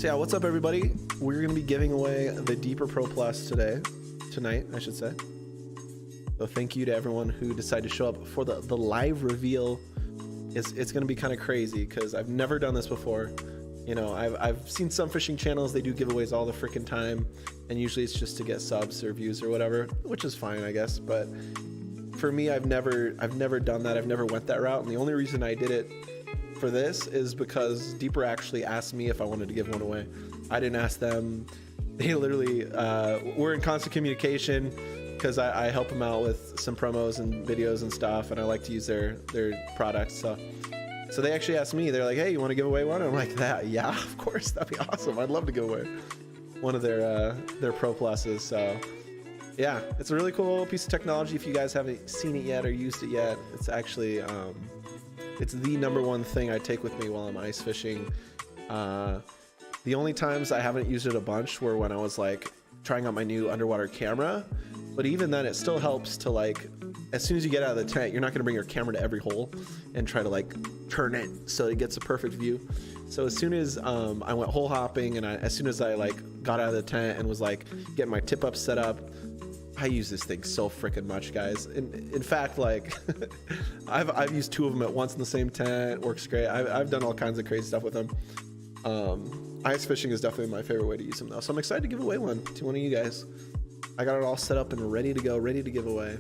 So yeah, what's up everybody? We're gonna be giving away the Deeper Pro Plus tonight, I should say. So thank you to everyone who decided to show up for the live reveal. It's gonna be kind of crazy because I've never done this before. You know, I've seen some fishing channels, they do giveaways all the freaking time, and usually it's just to get subs or views or whatever, which is fine, I guess. But for me, I've never done that. I've never went that route, and the only reason I did it for this is because Deeper actually asked me if I wanted to give one away. I didn't ask them. They literally we're in constant communication because I help them out with some promos and videos and stuff, and I like to use their products. So they actually asked me. They're like, "Hey, you want to give away one?" And I'm like, "That, yeah, of course, that'd be awesome. I'd love to give away one of their Pro Pluses." So yeah, it's a really cool piece of technology. If you guys haven't seen it yet or used it yet, it's actually it's the #1 thing I take with me while I'm ice fishing. The only times I haven't used it a bunch were when I was like trying out my new underwater camera, but even then it still helps to, like, as soon as you get out of the tent, you're not going to bring your camera to every hole and try to like turn it so it gets a perfect view. So as soon as I went hole hopping, and as soon as I like got out of the tent and was like getting my tip up set up, I use this thing so freaking much, guys. In fact, like I've used 2 of them at once in the same tent. Works great. I've done all kinds of crazy stuff with them. Ice fishing is definitely my favorite way to use them though. So I'm excited to give away one to one of you guys. I got it all set up and ready to go, ready to give away.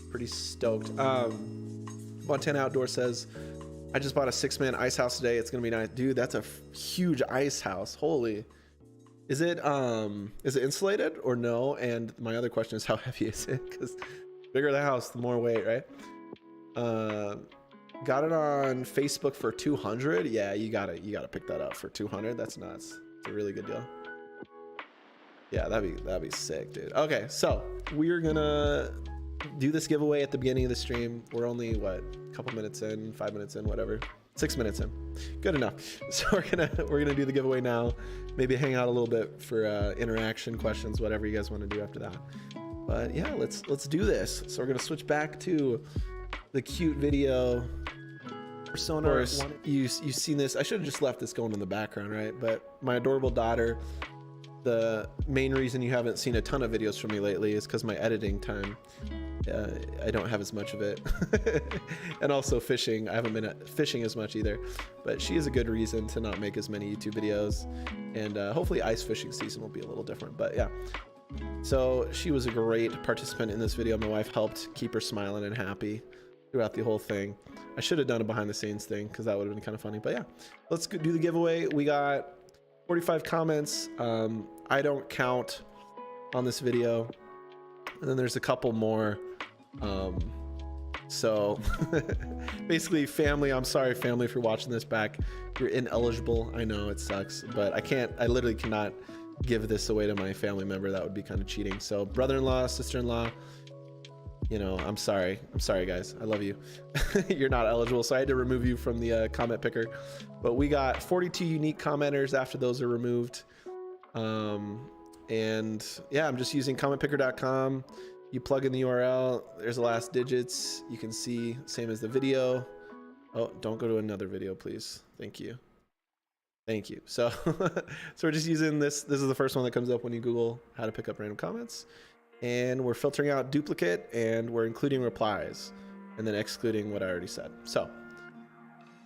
Pretty stoked. Montana Outdoor says, I just bought a 6-man ice house today. It's gonna be nice. Dude, that's a huge ice house. Holy. Is it insulated or no? And my other question is, how heavy is it? Because the bigger the house, the more weight, right? Got it on Facebook for 200. Yeah, you gotta pick that up for 200. That's nuts. It's a really good deal. Yeah, that'd be sick, dude. Okay, so we're gonna do this giveaway at the beginning of the stream. We're only what, a couple minutes in, 5 minutes in, whatever. 6 minutes in, good enough. So we're gonna do the giveaway now. Maybe hang out a little bit for interaction, questions, whatever you guys want to do after that. But yeah, let's do this. So we're gonna switch back to the cute video. Persona. Of course, you've seen this. I should have just left this going in the background, right? But my adorable daughter. The main reason you haven't seen a ton of videos from me lately is because my editing time. I don't have as much of it. And also fishing. I haven't been fishing as much either. But she is a good reason to not make as many YouTube videos. And hopefully ice fishing season will be a little different. But yeah. So she was a great participant in this video. My wife helped keep her smiling and happy throughout the whole thing. I should have done a behind the scenes thing because that would have been kind of funny. But yeah, let's do the giveaway. We got 45 comments. I don't count on this video. And then there's a couple more. So basically, family, I'm sorry, family, for watching this back. You're ineligible. I know it sucks, but I literally cannot give this away to my family member. That would be kind of cheating. So brother-in-law, sister-in-law, you know, I'm sorry guys, I love you. You're not eligible, so I had to remove you from the comment picker. But we got 42 unique commenters after those are removed. And yeah, I'm just using commentpicker.com. You plug in the URL, there's the last digits, you can see, same as the video. Oh, don't go to another video, please. Thank you. So we're just using this is the first one that comes up when you Google how to pick up random comments. And we're filtering out duplicate, and we're including replies, and then excluding what I already said. So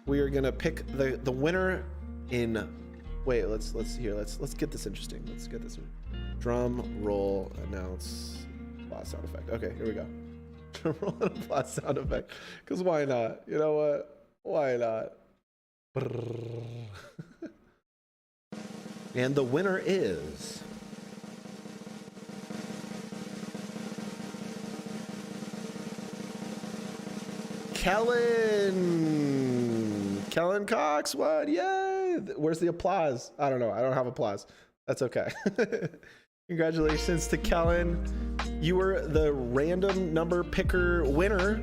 we are gonna pick the winner in. Wait, let's get this interesting. Let's get this drum roll announce applause sound effect. Okay, here we go. Drum roll and applause sound effect. Because why not? You know what? Why not? And the winner is Kellen Cox. What? Yay! Where's the applause? I don't know. I don't have applause. That's okay. Congratulations to Kellen. You were the random number picker winner.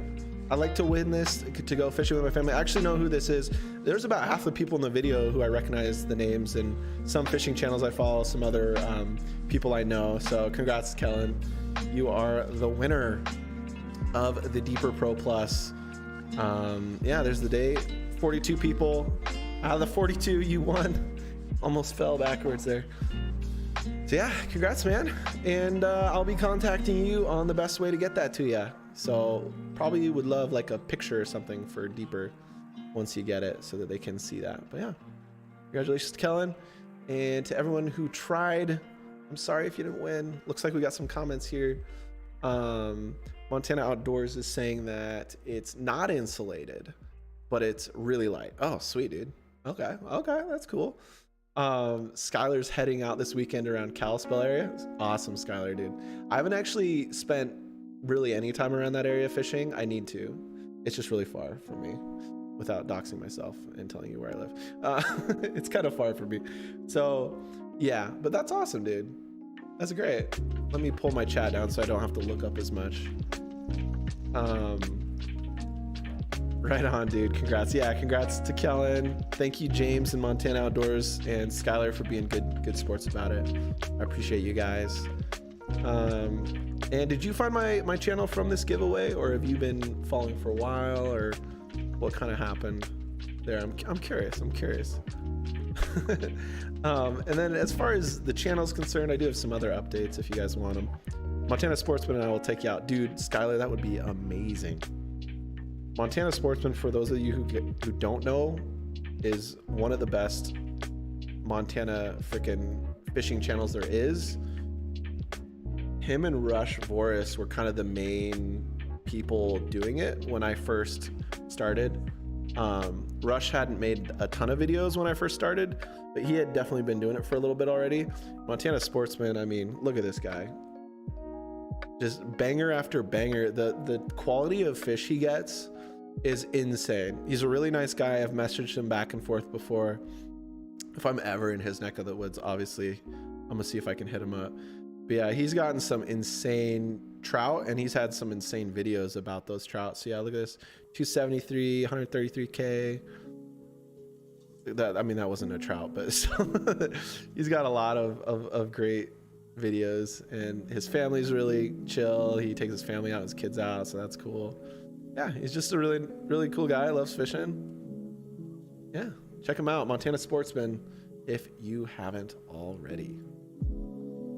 I like to win this to go fishing with my family. I actually know who this is. There's about half the people in the video who I recognize the names, and some fishing channels I follow, some other people I know. So congrats, Kellen. You are the winner of the Deeper Pro Plus. Yeah, there's the date. 42 people. Out of the 42, you won almost fell backwards there. So yeah, congrats, man. And I'll be contacting you on the best way to get that to you. So probably would love like a picture or something for deeper once you get it so that they can see that. But yeah, congratulations to Kellen. And to everyone who tried, I'm sorry if you didn't win. Looks like we got some comments here. Montana Outdoors is saying that it's not insulated, but it's really light. Oh, sweet, dude. Okay, that's cool. Skylar's heading out this weekend around Kalispell area. Awesome, Skylar, dude. I haven't actually spent really any time around that area fishing. I need to. It's just really far from me, without doxing myself and telling you where I live. It's kind of far from me. So yeah, but that's awesome, dude. That's great. Let me pull my chat down so I don't have to look up as much. Right on, dude. Congrats. Yeah, congrats to Kellen. Thank you, James and Montana Outdoors and Skylar, for being good sports about it. I appreciate you guys. And did you find my channel from this giveaway, or have you been following for a while, or what kind of happened there? I'm curious. And then as far as the channel is concerned, I do have some other updates if you guys want them. Montana Sportsman and I will take you out. Dude, Skylar, that would be amazing. Montana Sportsman, for those of you who don't know, is one of the best Montana freaking fishing channels there is. Him and Rush Voris were kind of the main people doing it when I first started. Rush hadn't made a ton of videos when I first started, but he had definitely been doing it for a little bit already. Montana Sportsman, I mean, look at this guy. Just banger after banger. The quality of fish he gets is insane. He's a really nice guy. I've messaged him back and forth before. If I'm ever in his neck of the woods, obviously, I'm gonna see if I can hit him up. But yeah, he's gotten some insane trout, and he's had some insane videos about those trout. So yeah, look at this, 273, 133K. That, I mean, that wasn't a trout, but still, he's got a lot of great videos, and his family's really chill. He takes his family out, his kids out, so that's cool. Yeah, he's just a really cool guy. Loves fishing. Yeah, check him out, Montana Sportsman, if you haven't already.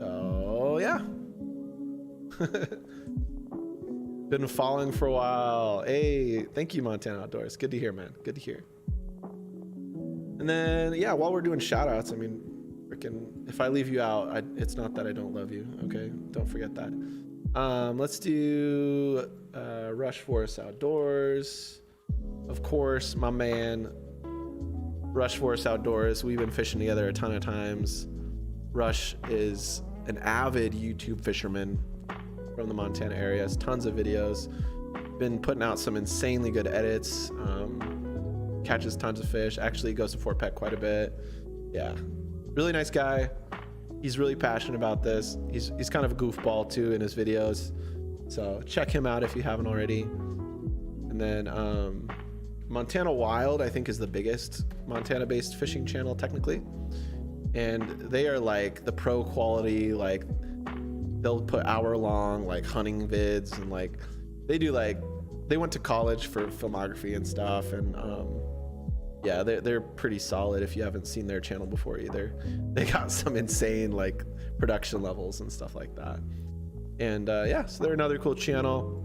Oh yeah. Been following for a while. Hey, thank you, Montana Outdoors. Good to hear, man. Good to hear. And then yeah, while we're doing shout outs, I mean, freaking, if I leave you out, it's not that I don't love you, okay? Don't forget that. Let's do Rush Forest Outdoors. Of course, my man, Rush Forest Outdoors. We've been fishing together a ton of times. Rush is an avid YouTube fisherman from the Montana area. Has tons of videos. Been putting out some insanely good edits. Catches tons of fish. Actually goes to Fort Peck quite a bit. Yeah, really nice guy. He's really passionate about this. He's kind of a goofball too in his videos. So check him out if you haven't already. And then Montana Wild, I think, is the biggest Montana-based fishing channel technically. And they are like the pro quality, like they'll put hour-long like hunting vids, and like they do, like they went to college for filmography and stuff, and yeah, they're pretty solid. If you haven't seen their channel before either, they got some insane like production levels and stuff like that. And yeah, so they're another cool channel.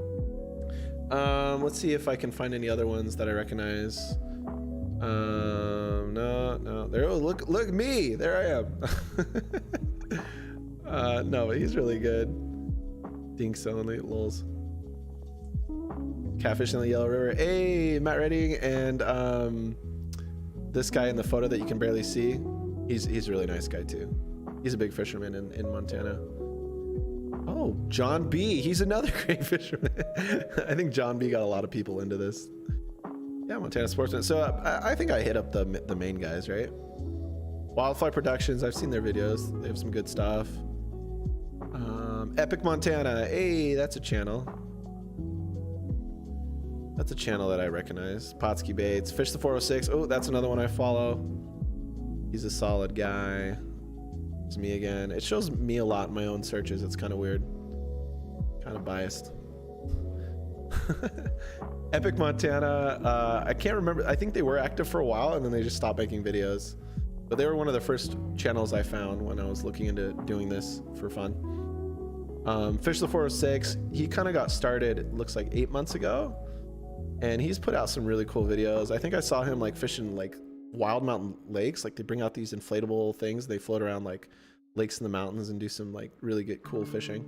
Let's see if I can find any other ones that I recognize. No, there. Oh, look me, there I am. No, but he's really good. Dinks only, lols. Catfish in the Yellow River. Hey, Matt Redding, and this guy in the photo that you can barely see, he's a really nice guy too. He's a big fisherman in Montana. Oh, John B. He's another great fisherman. I think John B. got a lot of people into this. Yeah, Montana Sportsman. So I think I hit up the main guys, right? Wildfly Productions. I've seen their videos. They have some good stuff. Epic Montana. Hey, that's a channel. That's a channel that I recognize. Potsky Baits. Fish the 406. Oh, that's another one I follow. He's a solid guy. It's me again. It shows me a lot in my own searches. It's kind of weird. Kind of biased. Epic Montana. I can't remember. I think they were active for a while, and then they just stopped making videos. But they were one of the first channels I found when I was looking into doing this for fun. Fish the 406, he kind of got started, it looks like 8 months ago. And he's put out some really cool videos. I think I saw him like fishing like wild mountain lakes. Like they bring out these inflatable things. They float around like lakes in the mountains and do some like really good, cool fishing.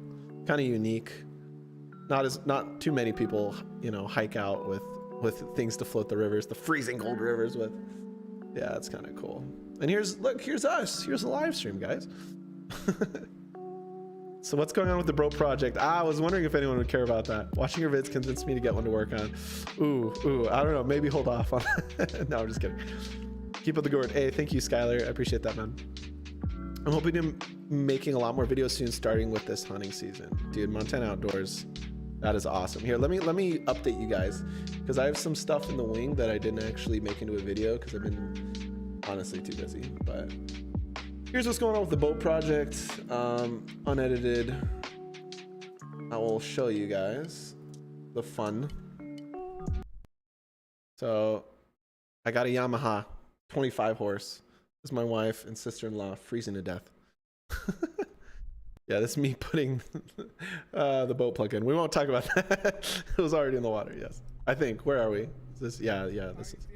Kind of unique. Not too many people, you know, hike out with things to float the rivers, the freezing cold rivers with. Yeah, it's kind of cool. And here's us. Here's a live stream, guys. So what's going on with the Bro project? I was wondering if anyone would care about that. Watching your vids convinced me to get one to work on. Ooh, I don't know. Maybe hold off on that. No, I'm just kidding. Keep up the good work. Hey, thank you, Skylar. I appreciate that, man. I'm hoping to making a lot more videos soon, starting with this hunting season. Dude, Montana Outdoors, that is awesome. Here, let me update you guys, because I have some stuff in the wing that I didn't actually make into a video because I've been honestly too busy. But here's what's going on with the boat project, unedited. I will show you guys the fun. So I got a Yamaha 25 horse. This is my wife and sister-in-law freezing to death. Yeah, this is me putting the boat plug in. We won't talk about that. It was already in the water, yes. I think, where are we? Is this, yeah, this is.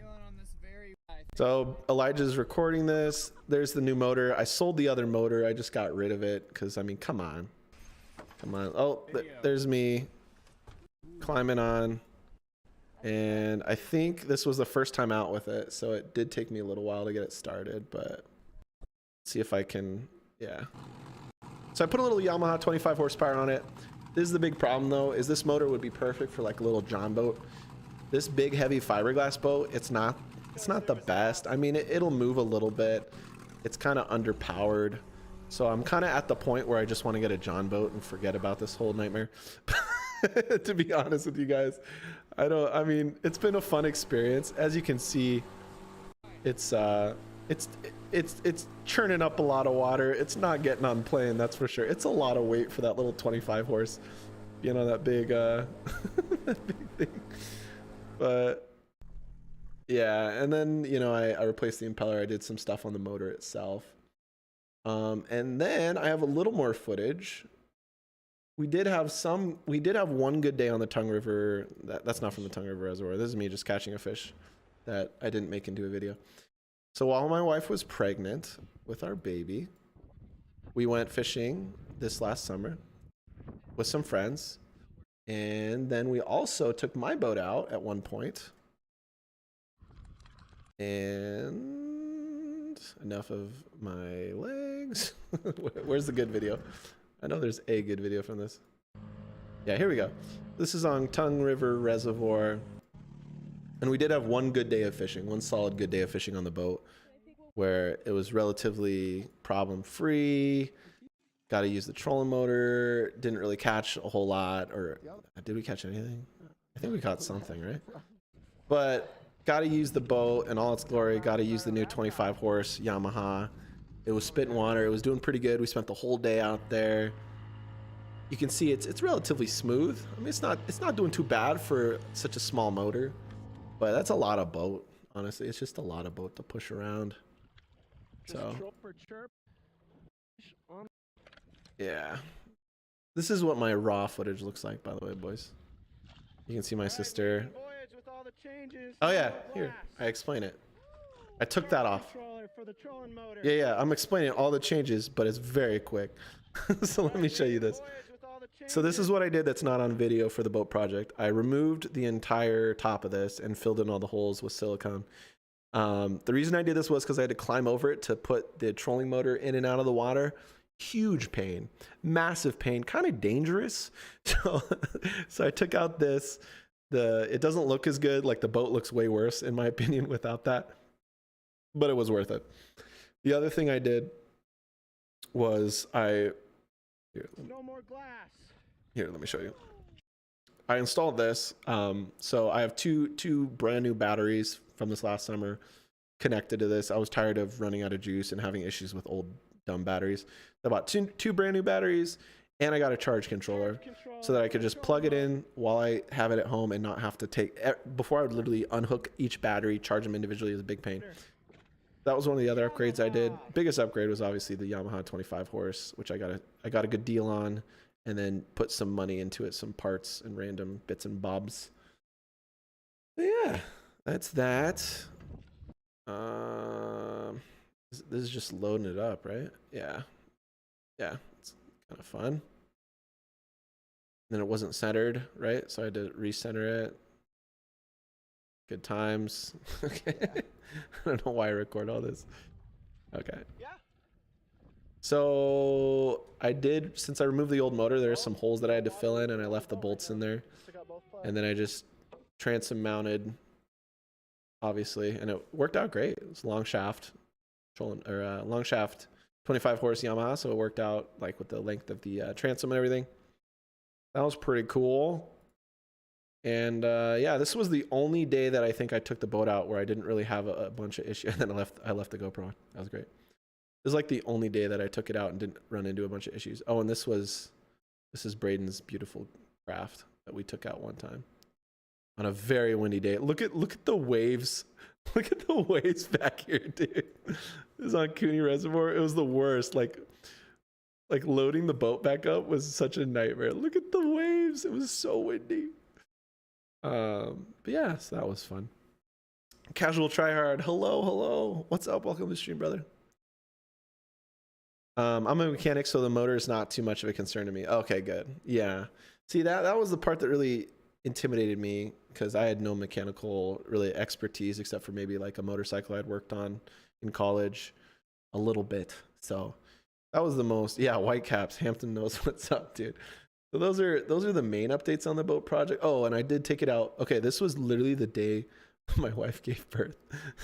So Elijah's recording this. There's the new motor. I sold the other motor. I just got rid of it because, I mean, come on. Oh, there's me climbing on. And I think this was the first time out with it. So it did take me a little while to get it started, but see if I can, yeah. So I put a little Yamaha 25 horsepower on it. This is the big problem though, is this motor would be perfect for like a little John boat. This big heavy fiberglass boat, it's not the best. I mean, it'll move a little bit. It's kind of underpowered. So I'm kind of at the point where I just want to get a John boat and forget about this whole nightmare. To be honest with you guys, I mean, it's been a fun experience. As you can see, it's churning up a lot of water. It's not getting on plane, that's for sure. It's a lot of weight for that little 25 horse, you know, that big that big thing. But yeah, and then, you know, I replaced the impeller. I did some stuff on the motor itself. And then I have a little more footage. We did have one good day on the Tongue River. That's not from the Tongue River Reservoir. This is me just catching a fish that I didn't make into a video. So while my wife was pregnant with our baby, we went fishing this last summer with some friends. And then we also took my boat out at one point. And enough of my legs. Where's the good video? I know there's a good video from this. Yeah, here we go. This is on Tongue River Reservoir. And we did have one good day of fishing, one solid good day of fishing on the boat, where it was relatively problem-free. Got to use the trolling motor. Didn't really catch a whole lot, or did we catch anything? I think we caught something, right? But got to use the boat in all its glory. Got to use the new 25 horse Yamaha. It was spitting water. It was doing pretty good. We spent the whole day out there. You can see it's relatively smooth. I mean, it's not doing too bad for such a small motor, but that's a lot of boat. Honestly, it's just a lot of boat to push around. So yeah, this is what my raw footage looks like, by the way, boys. You can see my sister. Oh yeah, here, I explain it. I took that off. Yeah, I'm explaining all the changes, but it's very quick. So let me show you this. So this is what I did that's not on video for the boat project. I removed the entire top of this and filled in all the holes with silicone. The reason I did this was because I had to climb over it to put the trolling motor in and out of the water. Huge pain, massive pain, kind of dangerous. So I took out this. It doesn't look as good. Like the boat looks way worse in my opinion without that, but it was worth it. The other thing I did was no more glass. Here, let me show you. I installed this. So I have two brand new batteries from this last summer connected to this. I was tired of running out of juice and having issues with old dumb batteries. I bought two brand new batteries, and I got a charge controller so that I could just plug it in while I have it at home and not have to before I would literally unhook each battery, charge them individually is a big pain. that was one of the other upgrades I did. Biggest upgrade was obviously the Yamaha 25 horse, which I got a good deal on, and then put some money into it, some parts and random bits and bobs. But yeah, that's that. This is just loading it up, right? Yeah, it's kind of fun. Then it wasn't centered, right? So I had to recenter it. Good times. Okay. I don't know why I record all this. Okay. Yeah. So I did, since I removed the old motor, there's some holes that I had to fill in, and I left the bolts in there. And then I just transom mounted, obviously, and it worked out great. It was long shaft, long shaft, 25 horse Yamaha, so it worked out like with the length of the transom and everything. That was pretty cool. And yeah, this was the only day that I think I took the boat out where I didn't really have a bunch of issues. And then I left the GoPro on. That was great. It was like the only day that I took it out and didn't run into a bunch of issues. Oh, and this is Braden's beautiful craft that we took out one time on a very windy day. Look at the waves. Look at the waves back here, dude. This is on Cooney Reservoir. It was the worst. Like loading the boat back up was such a nightmare. Look at the waves. It was so windy. But yeah, so that was fun. Casual Tryhard. Hello. What's up? Welcome to the stream, brother. I'm a mechanic, so the motor is not too much of a concern to me. Okay, good. Yeah. See, that was the part that really intimidated me, because I had no mechanical really expertise except for maybe like a motorcycle I'd worked on in college a little bit. So that was the most. Yeah, Whitecaps. Hampton knows what's up, dude. So those are the main updates on the boat project. Oh, and I did take it out. Okay, this was literally the day my wife gave birth.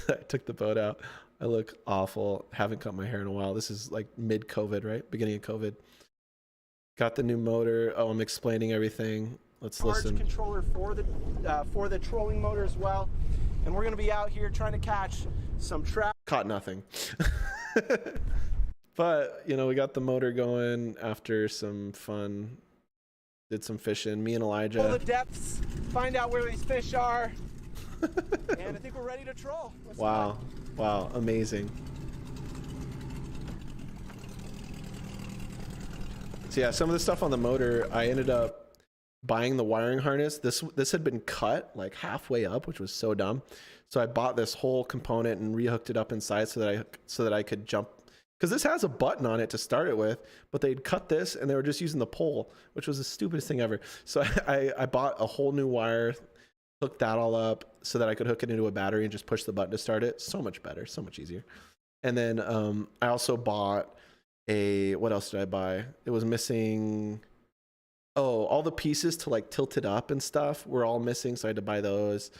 I took the boat out. I look awful. Haven't cut my hair in a while. This is like mid-COVID, right? Beginning of COVID. Got the new motor. Oh, I'm explaining everything. Let's listen. Controller for the trolling motor as well. And we're gonna be out here trying to catch some trout. Caught nothing. But you know, we got the motor going after some fun. Did some fishing. Me and Elijah. Pull the depths. Find out where these fish are. And I think we're ready to troll. Wow. Wow. Amazing. So yeah, some of the stuff on the motor, I ended up buying the wiring harness. This had been cut like halfway up, which was so dumb. So I bought this whole component and rehooked it up inside so that I could jump, because this has a button on it to start it with, but they'd cut this and they were just using the pole, which was the stupidest thing ever. So I bought a whole new wire, hooked that all up so that I could hook it into a battery and just push the button to start it. So much better, so much easier. And then I also bought what else did I buy? It was missing, all the pieces to like tilt it up and stuff were all missing, so I had to buy those.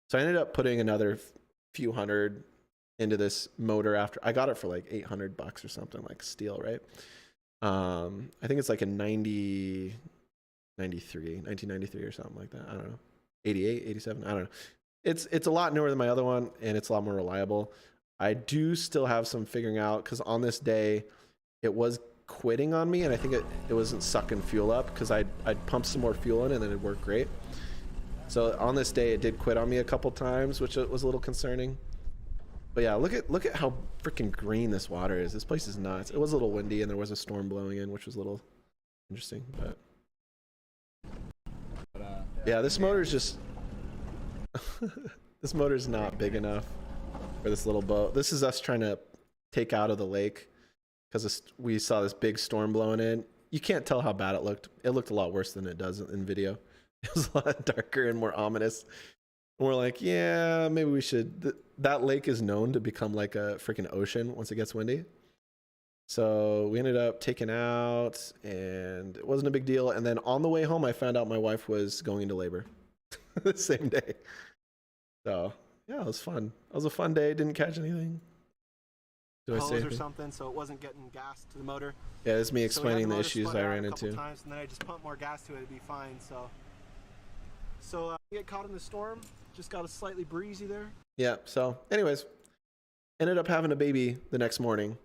So I ended up putting another few hundred into this motor after I got it for like $800 or something, like steel, right? I think it's like a 1993 or something like that. I don't know. 88, 87, I don't know. It's a lot newer than my other one, and it's a lot more reliable. I do still have some figuring out, because on this day it was quitting on me, and I think it wasn't sucking fuel up, because I'd pumped some more fuel in and then it worked great. So on this day it did quit on me a couple times, which was a little concerning. But yeah, look at how freaking green this water is. This place is nuts. It was a little windy and there was a storm blowing in, which was a little interesting. But yeah, this motor is just this motor is not big enough for this little boat. This is us trying to take out of the lake because we saw this big storm blowing in. You can't tell how bad it looked. It looked a lot worse than it does in video. It was a lot darker and more ominous. And we're like, yeah, maybe we should. That lake is known to become like a freaking ocean once it gets windy. So we ended up taking out, and it wasn't a big deal. And then on the way home, I found out my wife was going into labor the same day. So yeah, it was fun. It was a fun day. Didn't catch anything. Do I say anything? Or something, so it wasn't getting gas to the motor. Yeah, this is me explaining the issues I ran into. Times, and then I just pumped more gas to it. It'd be fine. So get caught in the storm. Just got a slightly breezy there. Yeah. So, anyways, ended up having a baby the next morning,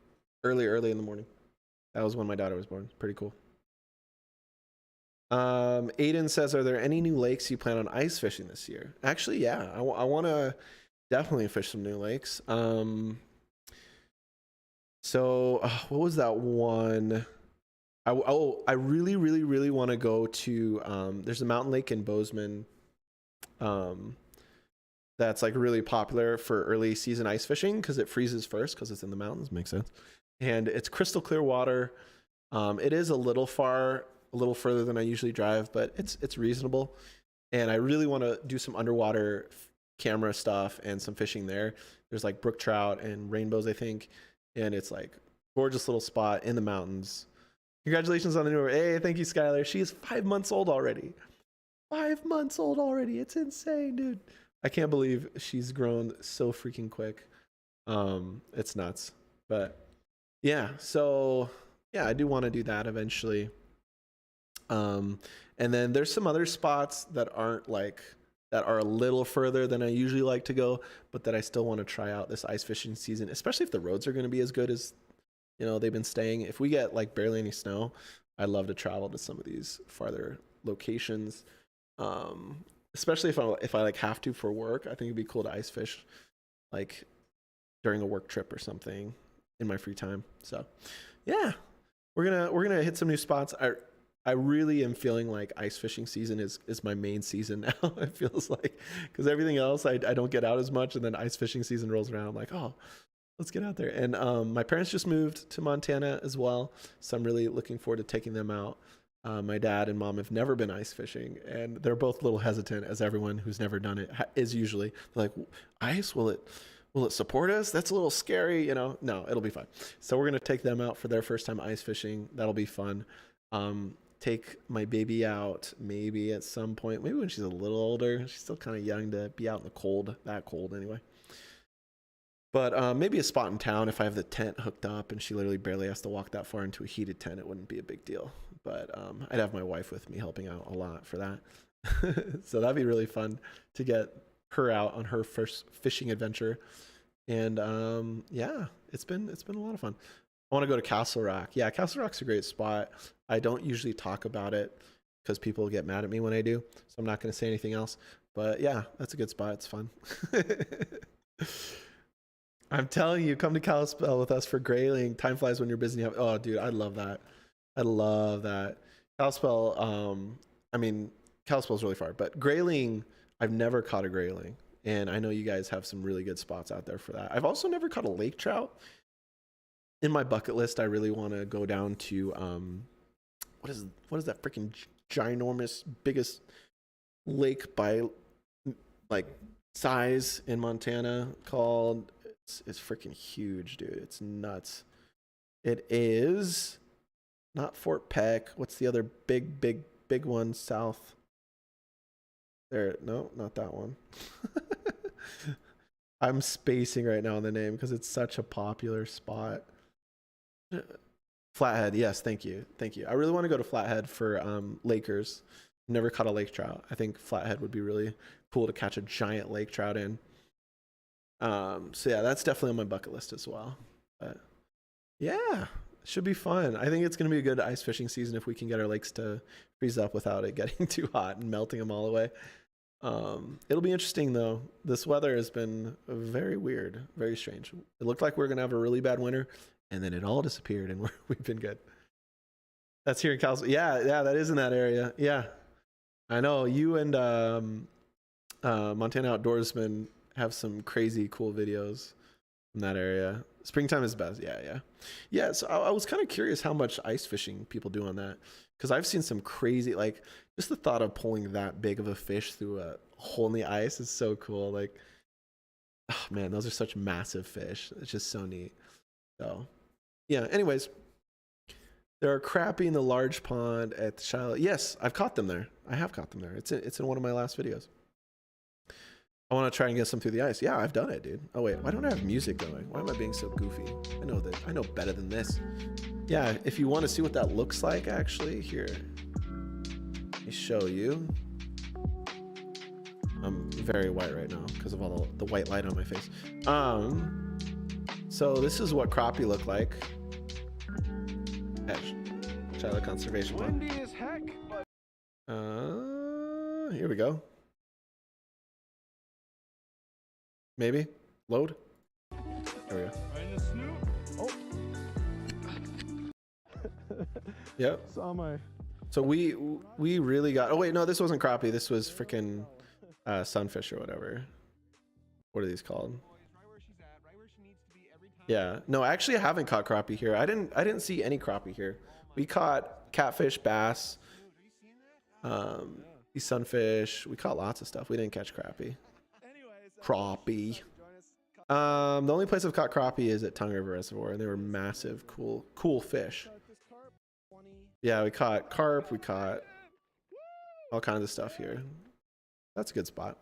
early in the morning. That was when my daughter was born. Pretty cool. Aiden says, "Are there any new lakes you plan on ice fishing this year?" Actually, yeah. I want to definitely fish some new lakes. So what was that one? I really want to go to there's a mountain lake in Bozeman that's like really popular for early season ice fishing because it freezes first because it's in the mountains. Makes sense. And it's crystal clear water. It is a little far, a little further than I usually drive, but it's reasonable. And I really want to do some underwater camera stuff and some fishing there. There's like brook trout and rainbows, I think. And it's like gorgeous little spot in the mountains. Congratulations on the new. Hey, thank you, Skylar. She is 5 months old already. 5 months old already. It's insane, dude. I can't believe she's grown so freaking quick. It's nuts. But yeah, so yeah, I do want to do that eventually. And then there's some other spots that aren't like that are a little further than I usually like to go, but that I still want to try out this ice fishing season, especially if the roads are going to be as good as, you know, they've been staying. If we get like barely any snow, I'd love to travel to some of these farther locations. Especially if I like have to for work. I think it'd be cool to ice fish like during a work trip or something in my free time. So yeah, we're gonna hit some new spots. I really am feeling like ice fishing season is my main season now. It feels like, because everything else I don't get out as much, and then ice fishing season rolls around. I'm like, oh, let's get out there. And my parents just moved to Montana as well, so I'm really looking forward to taking them out. My dad and mom have never been ice fishing, and they're both a little hesitant, as everyone who's never done it is usually. They're like, ice, will it support us? That's a little scary, you know. No, it'll be fine. So we're gonna take them out for their first time ice fishing. That'll be fun. Take my baby out maybe at some point, maybe when she's a little older. She's still kind of young to be out in the cold, that cold anyway. But maybe a spot in town if I have the tent hooked up and she literally barely has to walk that far into a heated tent, it wouldn't be a big deal. But I'd have my wife with me helping out a lot for that. So that'd be really fun to get her out on her first fishing adventure. And yeah, it's been a lot of fun. I want to go to Castle Rock. Yeah, Castle Rock's a great spot. I don't usually talk about it because people get mad at me when I do, so I'm not going to say anything else. But yeah, that's a good spot. It's fun. I'm telling you, come to Kalispell with us for grayling. Time flies when you're busy. Oh, dude, I love that. I love that. Kalispell, I mean, Kalispell's really far, but grayling, I've never caught a grayling. And I know you guys have some really good spots out there for that. I've also never caught a lake trout. In my bucket list, I really want to go down to what is that freaking ginormous biggest lake by like size in Montana called? It's freaking huge, dude. It's nuts. It is not Fort Peck. What's the other big one south? There, no, not that one. I'm spacing right now on the name because it's such a popular spot. Flathead, yes, thank you. I really want to go to Flathead for Lakers. Never caught a lake trout. I think Flathead would be really cool to catch a giant lake trout in. So yeah, that's definitely on my bucket list as well. But yeah, should be fun. I think it's going to be a good ice fishing season if we can get our lakes to freeze up without it getting too hot and melting them all away. It'll be interesting though. This weather has been very weird, very strange. It looked like we were going to have a really bad winter, and then it all disappeared, and we've been good. That's here in California. Yeah, that is in that area. Yeah, I know you and Montana Outdoorsman have some crazy cool videos in that area. Springtime is best. Yeah. So I was kind of curious how much ice fishing people do on that, because I've seen some crazy, like, just the thought of pulling that big of a fish through a hole in the ice is so cool. Like, oh man, those are such massive fish. It's just so neat. So yeah, anyways, there are crappie in the large pond at the Shiloh. Yes, I've caught them there. I have caught them there. It's in one of my last videos. I want to try and get some through the ice. Yeah, I've done it, dude. Oh wait, why don't I have music going? Why am I being so goofy? I know better than this. Yeah, if you want to see what that looks like, actually, here, let me show you. I'm very white right now because of all the white light on my face. So this is what crappie look like at Shiloh Conservation Pond. Windy as heck, but Here we go. Maybe load. There we go. right in the snoot. Oh, Yep. Saw my. So we really got. Oh wait, no, this wasn't crappie. This was freaking sunfish or whatever. What are these called? Yeah. No, actually, I haven't caught crappie here. I didn't see any crappie here. We caught catfish, bass, these sunfish. We caught lots of stuff. We didn't catch crappie. Crappie. The only place I've caught crappie is at Tongue River Reservoir, and they were massive, cool fish. Yeah, we caught carp. We caught all kinds of stuff here. That's a good spot.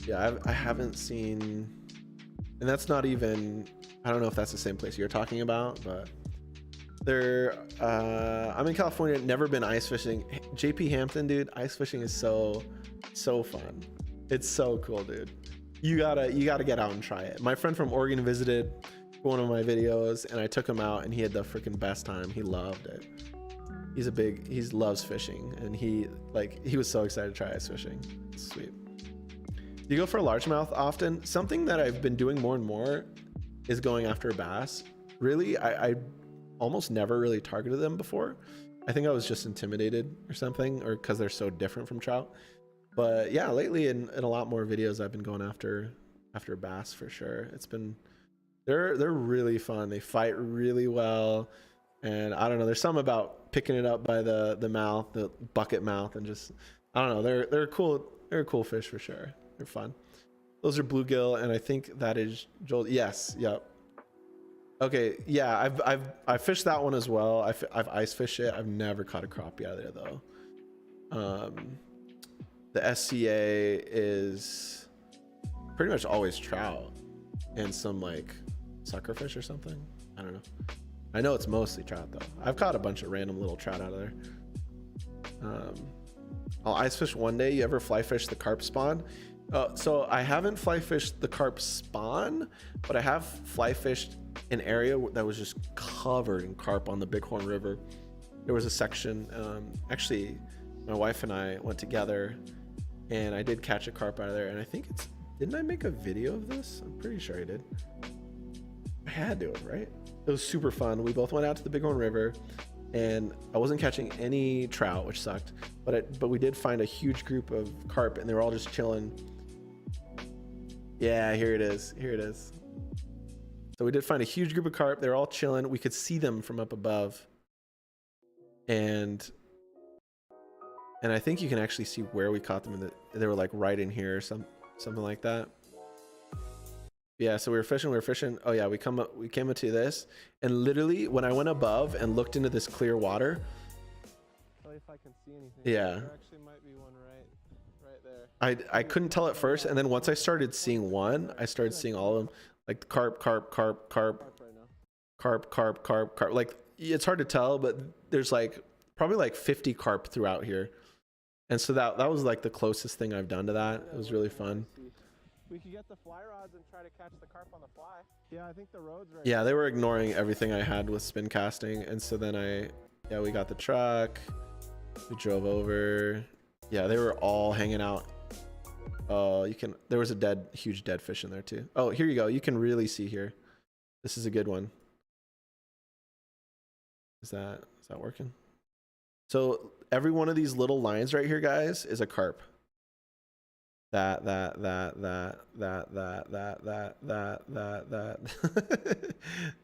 Yeah, I haven't seen, and that's not even. I don't know if that's the same place you're talking about, but there. I'm in California. Never been ice fishing. JP Hampton, dude. Ice fishing is so fun. It's so cool, dude. You gotta get out and try it. My friend from Oregon visited one of my videos, and I took him out, and he had the freaking best time. He loved it. He loves fishing, and he was so excited to try ice fishing. It's sweet. Do you go for a largemouth often? Something that I've been doing more and more is going after a bass. Really, I almost never really targeted them before. I think I was just intimidated or something, or because they're so different from trout. But yeah, lately in a lot more videos, I've been going after bass for sure. It's been, they're really fun. They fight really well. And I don't know, there's something about picking it up by the mouth, the bucket mouth, and just, I don't know, they're a cool fish for sure. They're fun. Those are bluegill, and I think that is Joel. Yes, yep. Okay, yeah, I've fished that one as well. I've ice fished it. I've never caught a crappie out of there though. The SCA is pretty much always trout and some like suckerfish or something. I don't know. I know it's mostly trout though. I've caught a bunch of random little trout out of there. I'll ice fish one day. You ever fly fish the carp spawn? So I haven't fly fished the carp spawn, but I have fly fished an area that was just covered in carp on the Bighorn River. There was a section, actually my wife and I went together, and I did catch a carp out of there, and I think didn't I make a video of this? I'm pretty sure I did. I had to, right? It was super fun. We both went out to the Bighorn River, and I wasn't catching any trout, which sucked, but we did find a huge group of carp, and they were all just chilling. Yeah, here it is. So we did find a huge group of carp. They were all chilling. We could see them from up above, and I think you can actually see where we caught them. They were like right in here or something like that. Yeah, so we were fishing. Oh yeah, we came up to this, and literally when I went above and looked into this clear water. Tell you if I can see anything. Yeah. There actually might be one right there. I couldn't tell at first, and then once I started seeing one, I started seeing all of them, like carp. Like, it's hard to tell, but there's like probably like 50 carp throughout here. And so that was like the closest thing I've done to that. It was really fun. We could get the fly rods and try to catch the carp on the fly. Yeah, I think the road's right. Yeah, they were ignoring everything I had with spin casting, and so then we got the truck. We drove over. Yeah, they were all hanging out. Oh, there was a huge dead fish in there too. Oh, here you go. You can really see here. This is a good one. Is that working? So every one of these little lines right here, guys, is a carp. That.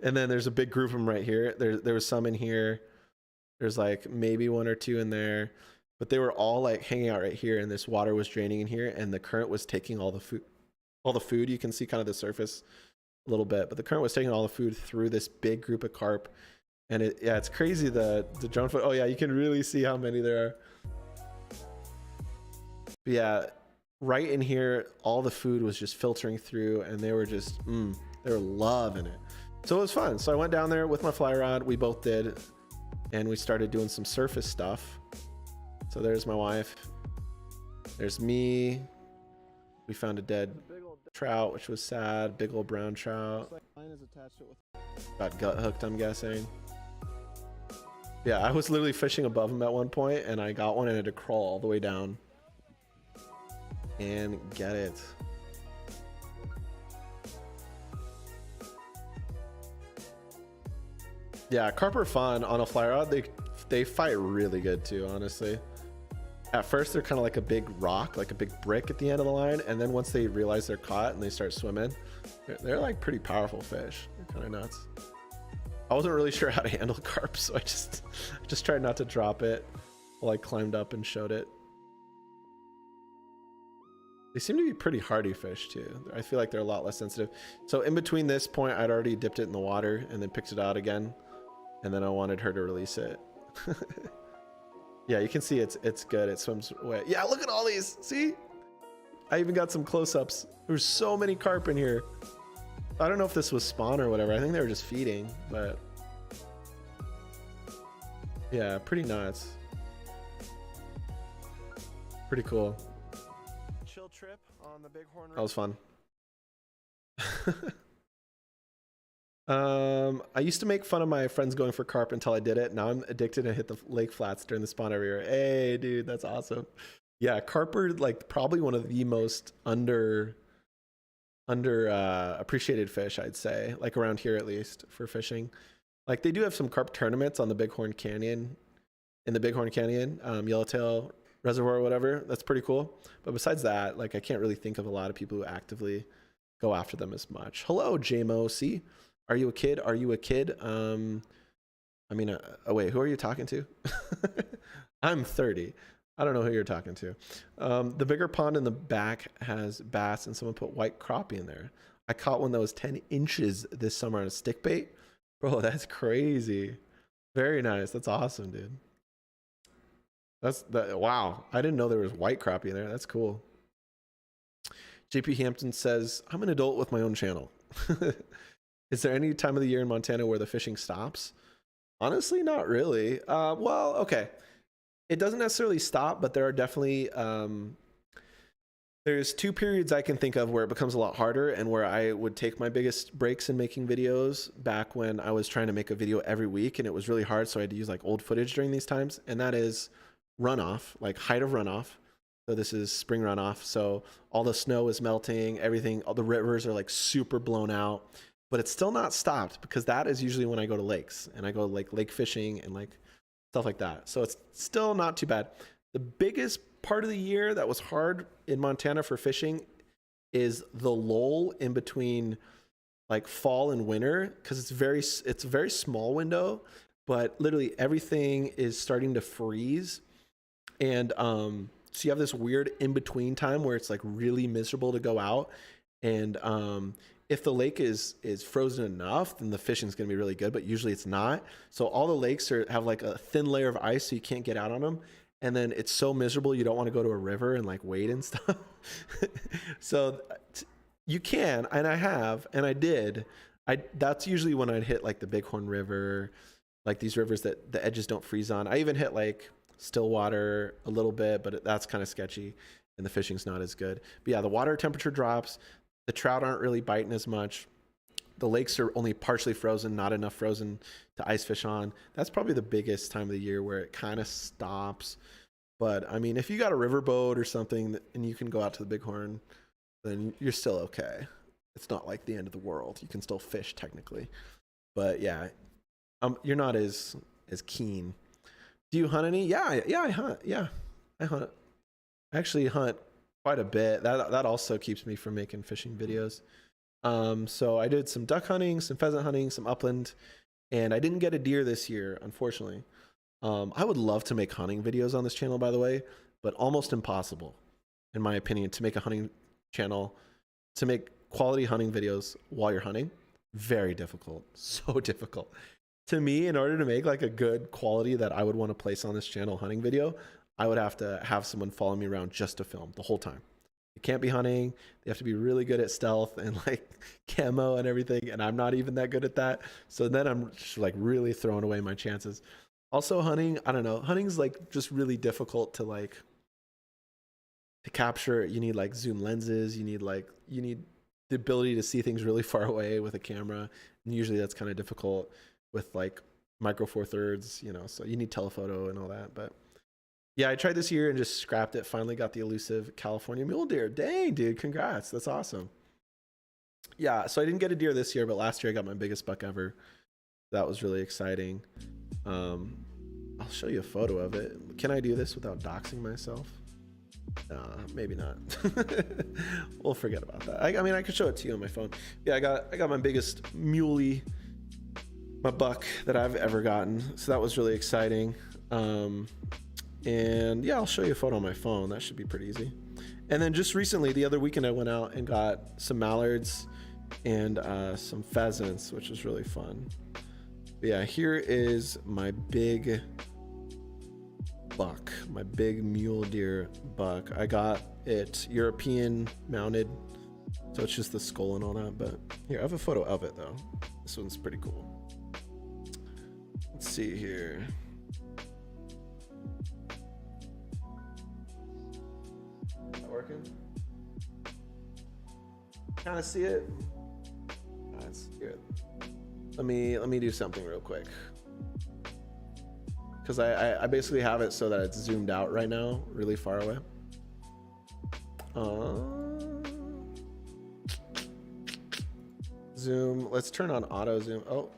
And then there's a big group of them right here. There was some in here. There's like maybe one or two in there, but they were all like hanging out right here, and this water was draining in here, and the current was taking all the food. You can see kind of the surface a little bit, but the current was taking all the food through this big group of carp. And it's crazy, the drone foot. Oh yeah, you can really see how many there are. But yeah, right in here, all the food was just filtering through, and they were just, they were loving it. So it was fun. So I went down there with my fly rod. We both did, and we started doing some surface stuff. So there's my wife. There's me. We found a dead trout, which was sad. Big old brown trout. Got gut hooked, I'm guessing. Yeah, I was literally fishing above him at one point, and I got one and had to crawl all the way down and get it. Yeah, carp are fun on a fly rod. They fight really good too, honestly. At first, they're kind of like a big rock, like a big brick at the end of the line, and then once they realize they're caught and they start swimming, they're like pretty powerful fish. They're kind of nuts. I wasn't really sure how to handle carp, so I just tried not to drop it while I climbed up and showed it. They seem to be pretty hardy fish too. I feel like they're a lot less sensitive. So in between this point, I'd already dipped it in the water and then picked it out again, and then I wanted her to release it. Yeah, you can see it's good. It swims away. Yeah, look at all these. See? I even got some close-ups. There's so many carp in here. I don't know if this was spawn or whatever. I think they were just feeding, but yeah, pretty nuts. Pretty cool. Chill trip on the Bighorn River. That was fun. I used to make fun of my friends going for carp until I did it. Now I'm addicted and hit the lake flats during the spawn every year. Hey, dude, that's awesome. Yeah, carp are like probably one of the most under appreciated fish, I'd say, like around here at least for fishing. Like they do have some carp tournaments on the Bighorn Canyon, in the Bighorn Canyon, Yellowtail Reservoir or whatever. That's pretty cool. But besides that, like I can't really think of a lot of people who actively go after them as much. Hello, JMO C. Are you a kid? Are you a kid? I mean, oh wait, who are you talking to? I'm 30. I don't know who you're talking to. The bigger pond in the back has bass, and someone put white crappie in there. I caught one that was 10 inches this summer on a stick bait. Bro, that's crazy. Very nice. That's awesome, dude. Wow. I didn't know there was white crappie in there. That's cool. JP Hampton says, I'm an adult with my own channel. Is there any time of the year in Montana where the fishing stops? Honestly, not really. Well, okay. It doesn't necessarily stop, but there are definitely, there's two periods I can think of where it becomes a lot harder and where I would take my biggest breaks in making videos back when I was trying to make a video every week and it was really hard. So I had to use like old footage during these times. And that is runoff, like height of runoff. So this is spring runoff. So all the snow is melting, everything, all the rivers are like super blown out. But it's still not stopped because that is usually when I go to lakes and I go like lake fishing and like stuff like that. So it's still not too bad. The biggest part of the year that was hard in Montana for fishing is the lull in between like fall and winter, because it's a very small window, but literally everything is starting to freeze. And so you have this weird in between time where it's like really miserable to go out. And if the lake is frozen enough, then the fishing is going to be really good, but usually it's not. So all the lakes have like a thin layer of ice, so you can't get out on them. And then it's so miserable, you don't want to go to a river and like wade and stuff. So you can, and I have, and I did. That's usually when I'd hit like the Bighorn River, like these rivers that the edges don't freeze on. I even hit like Stillwater a little bit, but that's kind of sketchy and the fishing's not as good. But yeah, the water temperature drops. The trout aren't really biting as much. The lakes are only partially frozen, not enough frozen to ice fish on. That's probably the biggest time of the year where it kind of stops. But I mean, if you got a riverboat or something and you can go out to the Bighorn, then you're still okay. It's not like the end of the world. You can still fish technically. But yeah, you're not as keen. Do you hunt any? Yeah, I hunt. Yeah, I hunt. I actually hunt quite a bit. That also keeps me from making fishing videos. So I did some duck hunting, some pheasant hunting, some upland, and I didn't get a deer this year, unfortunately. I would love to make hunting videos on this channel, by the way, but almost impossible, in my opinion, to make a hunting channel, to make quality hunting videos while you're hunting. Very difficult. So difficult. To me, in order to make like a good quality that I would want to place on this channel hunting video, I would have to have someone follow me around just to film the whole time. It can't be hunting. They have to be really good at stealth and like camo and everything. And I'm not even that good at that. So then I'm just like really throwing away my chances. Also hunting, I don't know. Hunting's like just really difficult to capture. You need like zoom lenses. You need the ability to see things really far away with a camera. And usually that's kind of difficult with like micro four thirds, so you need telephoto and all that. But yeah, I tried this year and just scrapped it. Finally got the elusive California mule deer. Dang, dude, congrats. That's awesome. Yeah, so I didn't get a deer this year, but last year I got my biggest buck ever. That was really exciting. I'll show you a photo of it. Can I do this without doxing myself? Maybe not. We'll forget about that. I mean, I could show it to you on my phone. Yeah, I got my biggest muley, my buck that I've ever gotten. So that was really exciting. And yeah, I'll show you a photo on my phone. That should be pretty easy. And then just recently, the other weekend, I went out and got some mallards and some pheasants, which was really fun. But yeah, here is my big buck, my big mule deer buck. I got it European mounted, so it's just the skull and all that. But here, I have a photo of it though. This one's pretty cool. Let's see here. Is that working? Kind of see it. That's good. Let me do something real quick, because I basically have it so that it's zoomed out right now, really far away. Zoom. Let's turn on auto zoom. Oh,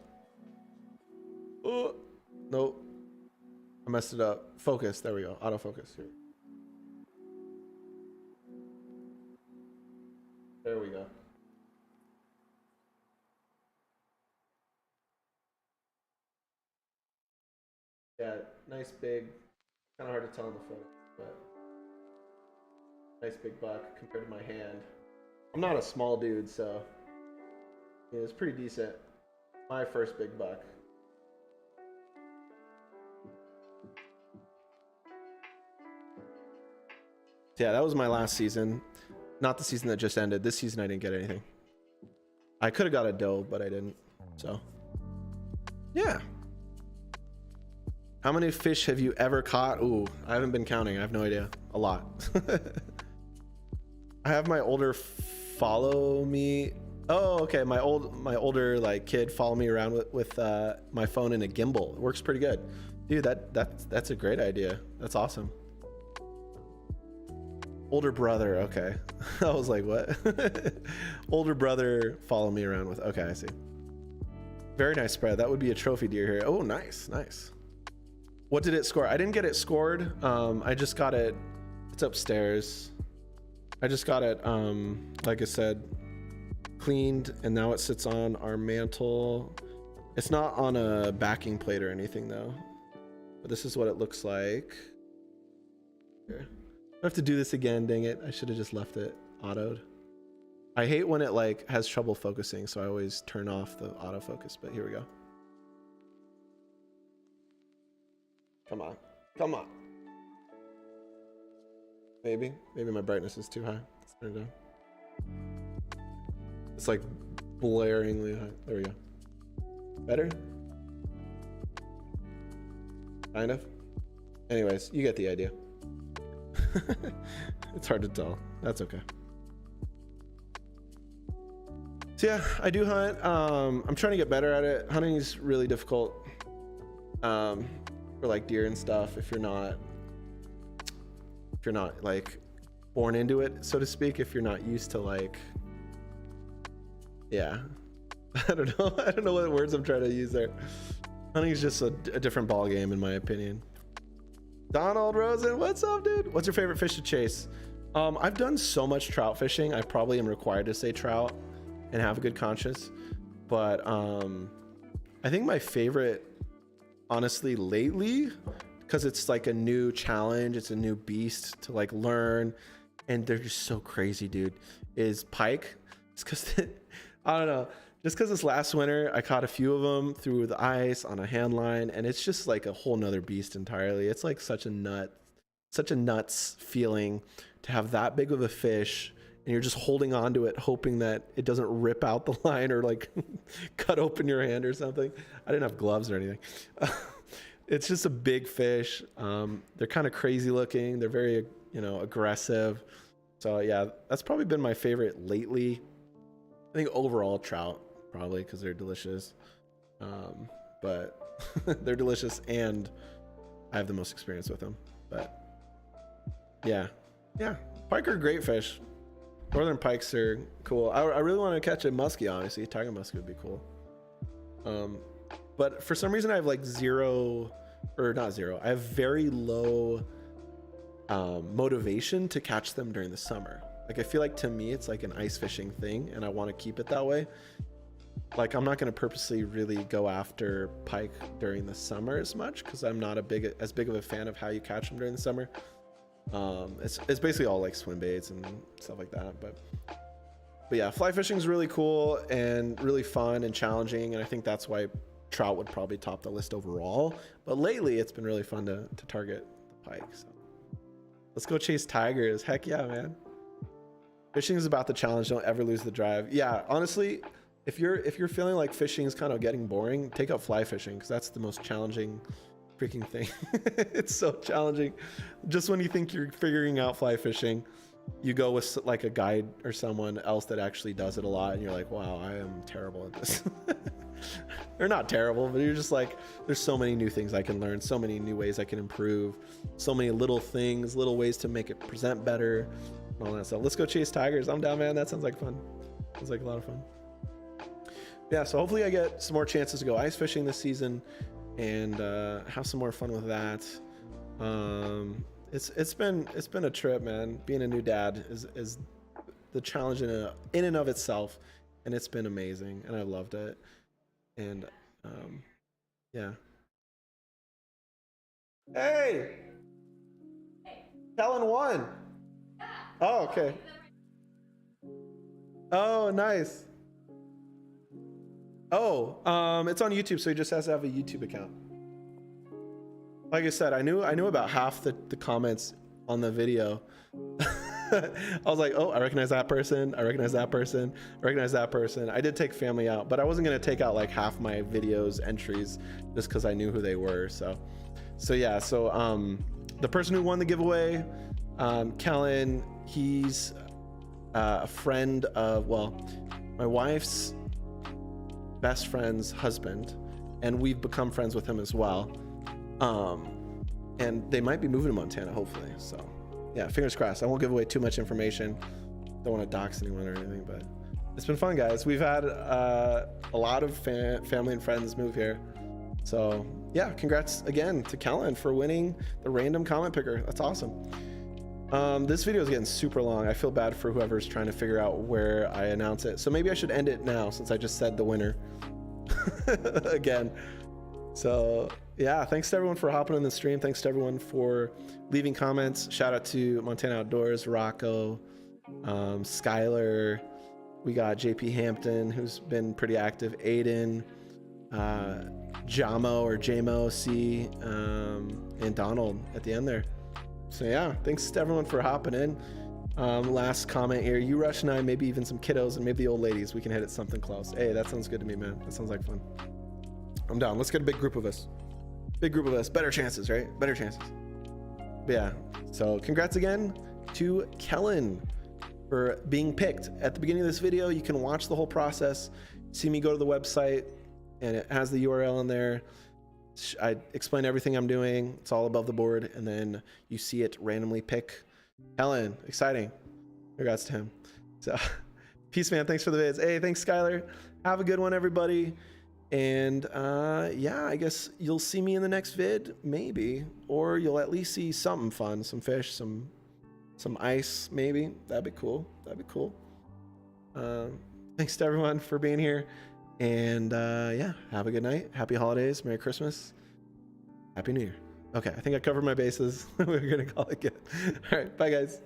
nope. I messed it up. Focus. There we go. Autofocus. Here. There we go. Yeah, nice big, kind of hard to tell in the photo, but nice big buck compared to my hand. I'm not a small dude, so yeah, it's pretty decent. My first big buck. Yeah, that was my last season. Not the season that just ended. This season I didn't get anything. I could have got a doe, but I didn't. So, yeah. How many fish have you ever caught? Ooh, I haven't been counting. I have no idea. A lot. I have my older follow me. Oh, okay. My older like kid follow me around with my phone and a gimbal. It works pretty good, dude. That's a great idea. That's awesome. Older brother. Okay. I was like, what? Older brother follow me around with. Okay, I see. Very nice spread. That would be a trophy deer here. Oh, nice, nice. What did it score? I didn't get it scored. I just got it. It's upstairs. I just got it, like I said, cleaned, and now it sits on our mantle. It's not on a backing plate or anything though. But this is what it looks like. Here. I have to do this again, dang it. I should have just left it autoed. I hate when it like has trouble focusing, so I always turn off the autofocus, but here we go. Come on, come on. Maybe my brightness is too high. Let's turn it down. It's like blaringly high. There we go. Better? Kind of. Anyways, you get the idea. It's hard to tell. That's okay. So yeah, I do hunt. I'm trying to get better at it. Hunting is really difficult. For like deer and stuff, if you're not like born into it, so to speak, if you're not used to like, yeah, I don't know what words I'm trying to use there. Hunting is just a different ball game in my opinion. Donald Rosen, what's up, dude? What's your favorite fish to chase? I've done so much trout fishing. I probably am required to say trout and have a good conscience, but I think my favorite, honestly, lately, because it's like a new challenge, it's a new beast to like learn, and they're just so crazy, dude, is pike. It's because I don't know, just because this last winter I caught a few of them through the ice on a hand line, and it's just like a whole nother beast entirely. It's like such a nuts feeling to have that big of a fish and you're just holding on to it, hoping that it doesn't rip out the line or like cut open your hand or something. I didn't have gloves or anything. It's just a big fish. They're kind of crazy looking. They're very, aggressive. So yeah, that's probably been my favorite lately. I think overall trout, probably, because they're delicious. But they're delicious and I have the most experience with them. But yeah, pike are great fish. Northern pikes are cool. I really want to catch a muskie, honestly. Tiger muskie would be cool. but for some reason I have like zero, or not zero, I have very low motivation to catch them during the summer. Like I feel like to me it's like an ice fishing thing, and I want to keep it that way. Like I'm not going to purposely really go after pike during the summer as much, because I'm not as big of a fan of how you catch them during the summer. It's basically all like swim baits and stuff like that, but yeah, fly fishing is really cool and really fun and challenging, and I think that's why trout would probably top the list overall. But lately it's been really fun to target the pike. So let's go chase tigers. Heck yeah, man. Fishing is about the challenge. Don't ever lose the drive. Yeah, honestly, if you're feeling like fishing is kind of getting boring, take up fly fishing, because that's the most challenging freaking thing. It's so challenging. Just when you think you're figuring out fly fishing, you go with like a guide or someone else that actually does it a lot, and you're like, wow, I am terrible at this. Or not terrible, but you're just like, there's so many new things I can learn, so many new ways I can improve, so many little things, little ways to make it present better, and all that stuff. Let's go chase tigers. I'm down, man. That sounds like fun. Sounds like a lot of fun. Yeah, so hopefully I get some more chances to go ice fishing this season and have some more fun with that. It's been a trip, man. Being a new dad is the challenge in and of itself, and it's been amazing, and I loved it. And yeah. Hey, Kellen won. Oh, okay. Oh, nice. Oh, it's on YouTube, so he just has to have a YouTube account. Like I said, I knew about half the comments on the video. I was like, oh, I recognize that person. I recognize that person. I recognize that person. I did take family out, but I wasn't going to take out like half my videos entries just because I knew who they were. So yeah. So the person who won the giveaway, Kellen, he's a friend of, well, my wife's best friend's husband, and we've become friends with him as well. And they might be moving to Montana, hopefully. So yeah, fingers crossed. I won't give away too much information. Don't want to dox anyone or anything, but it's been fun, guys. We've had a lot of family and friends move here. So yeah, congrats again to Kellen for winning the random comment picker. That's awesome. This video is getting super long. I feel bad for whoever's trying to figure out where I announce it. So maybe I should end it now, since I just said the winner again. So yeah, thanks to everyone for hopping on the stream. Thanks to everyone for leaving comments. Shout out to Montana Outdoors, Rocco, Skylar. We got JP Hampton, who's been pretty active, Aiden, Jamo or Jamo C, and Donald at the end there. So yeah, thanks to everyone for hopping in. Last comment here, you Rush and I, maybe even some kiddos and maybe the old ladies, we can hit it something close. Hey, that sounds good to me, man. That sounds like fun. I'm down. Let's get a big group of us. Big group of us. Better chances, right? Better chances. But yeah, so congrats again to Kellen for being picked. At the beginning of this video, you can watch the whole process, see me go to the website, and it has the URL in there. I explain everything I'm doing. It's all above the board, and then you see it randomly pick Helen. Exciting. Congrats to him. So peace, man. Thanks for the vids. Hey, thanks, Skylar. Have a good one, everybody. And yeah, I guess you'll see me in the next vid, maybe, or you'll at least see something fun, some fish, some ice, maybe. That'd be cool. That'd be cool. Thanks to everyone for being here. And yeah, have a good night. Happy holidays. Merry Christmas. Happy New Year. Okay, I think I covered my bases. We're going to call it good. All right, bye, guys.